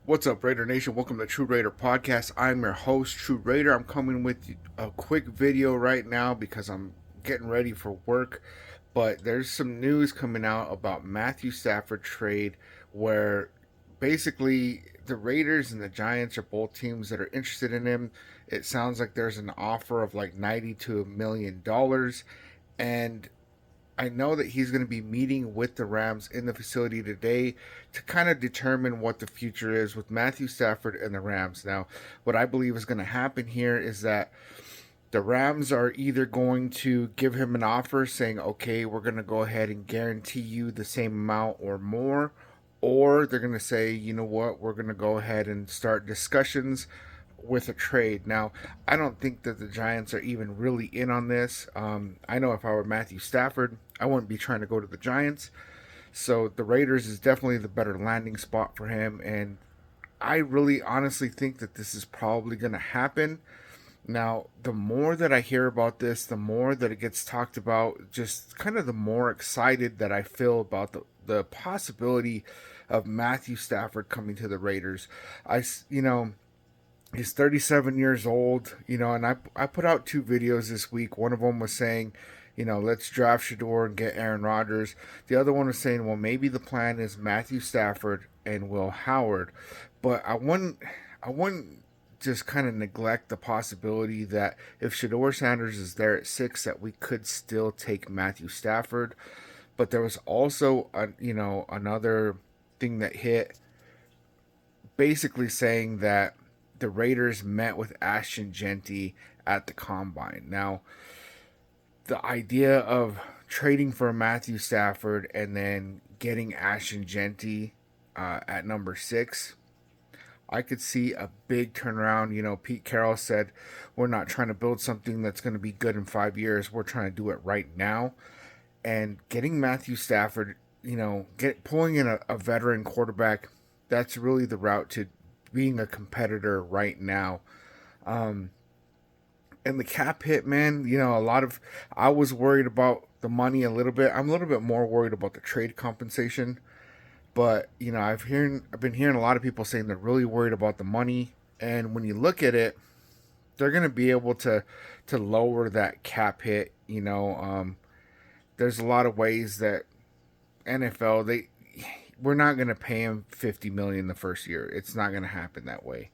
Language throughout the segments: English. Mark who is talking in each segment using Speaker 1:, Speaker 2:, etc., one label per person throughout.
Speaker 1: What's up, Raider Nation? Welcome to TRU Raider Podcast. I'm your host, TRU Raider. I'm coming with a quick video right now because I'm getting ready for work. But there's some news coming out about Matthew Stafford trade where basically the Raiders and the Giants are both teams that are interested in him. It sounds like there's an offer of like 90 to $1 million. And I know that he's going to be meeting with the Rams in the facility today to kind of determine what the future is with Matthew Stafford and the Rams. Now, what I believe is going to happen here is that the Rams are either going to give him an offer saying, okay, we're going to go ahead and guarantee you the same amount or more, or they're going to say, you know what, we're going to go ahead and start discussions with a trade. Now, I don't think that the Giants are even really in on this. I know if I were Matthew Stafford, I wouldn't be trying to go to the Giants. So the Raiders is definitely the better landing spot for him. And I really honestly think that this is probably going to happen. Now, the more that I hear about this, the more that it gets talked about, just kind of the more excited that I feel about the possibility of Matthew Stafford coming to the Raiders. He's 37 years old, and I put out two videos this week. One of them was saying, let's draft Shador and get Aaron Rodgers. The other one was saying, well, maybe the plan is Matthew Stafford and Will Howard. But I wouldn't just kind of neglect the possibility that if Shador Sanders is there at 6, that we could still take Matthew Stafford. But there was also, another thing that hit, basically saying that the Raiders met with Ashton Genty at the combine. Now, the idea of trading for Matthew Stafford and then getting Ashton Genty at number 6, I could see a big turnaround. Pete Carroll said, we're not trying to build something that's going to be good in 5 years. We're trying to do it right now. And getting Matthew Stafford, pulling in a veteran quarterback, that's really the route to being a competitor right now. And the cap hit, man, I was worried about the money a little bit. I'm a little bit more worried about the trade compensation. But, I've been hearing a lot of people saying they're really worried about the money. And when you look at it, they're going to be able to lower that cap hit. There's a lot of ways that we're not going to pay him $50 million the first year. It's not going to happen that way.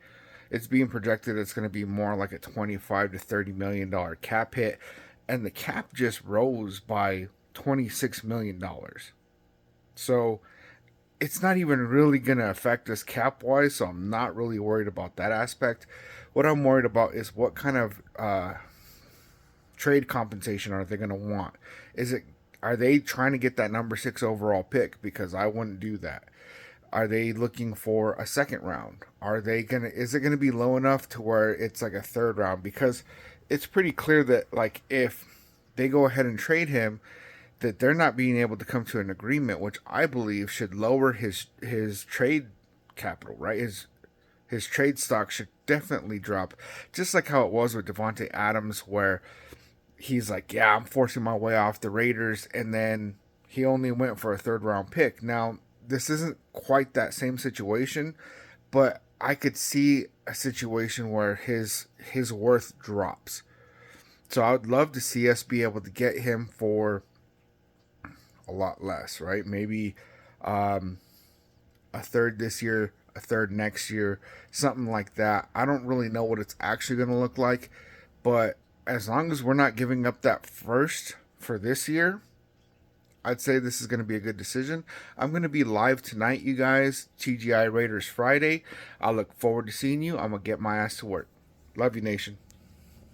Speaker 1: It's being projected it's going to be more like a $25 to $30 million cap hit, and the cap just rose by $26 million. So it's not even really going to affect us cap wise. So I'm not really worried about that aspect. What I'm worried about is what kind of trade compensation are they going to want? Are they trying to get that number 6 overall pick? Because I wouldn't do that. Are they looking for a second round? Is it gonna be low enough to where it's like a third round? Because it's pretty clear that, like, if they go ahead and trade him, that they're not being able to come to an agreement, which I believe should lower his trade capital, right? His trade stock should definitely drop, just like how it was with Devontae Adams, where he's like, yeah, I'm forcing my way off the Raiders, and then he only went for a third round pick. Now, this isn't quite that same situation, but I could see a situation where his worth drops. So I would love to see us be able to get him for a lot less, right? Maybe a third this year, a third next year, something like that. I don't really know what it's actually going to look like, but as long as we're not giving up that first for this year, I'd say this is going to be a good decision. I'm going to be live tonight, you guys. TGI Raiders Friday. I look forward to seeing you. I'm going to get my ass to work. Love you, Nation.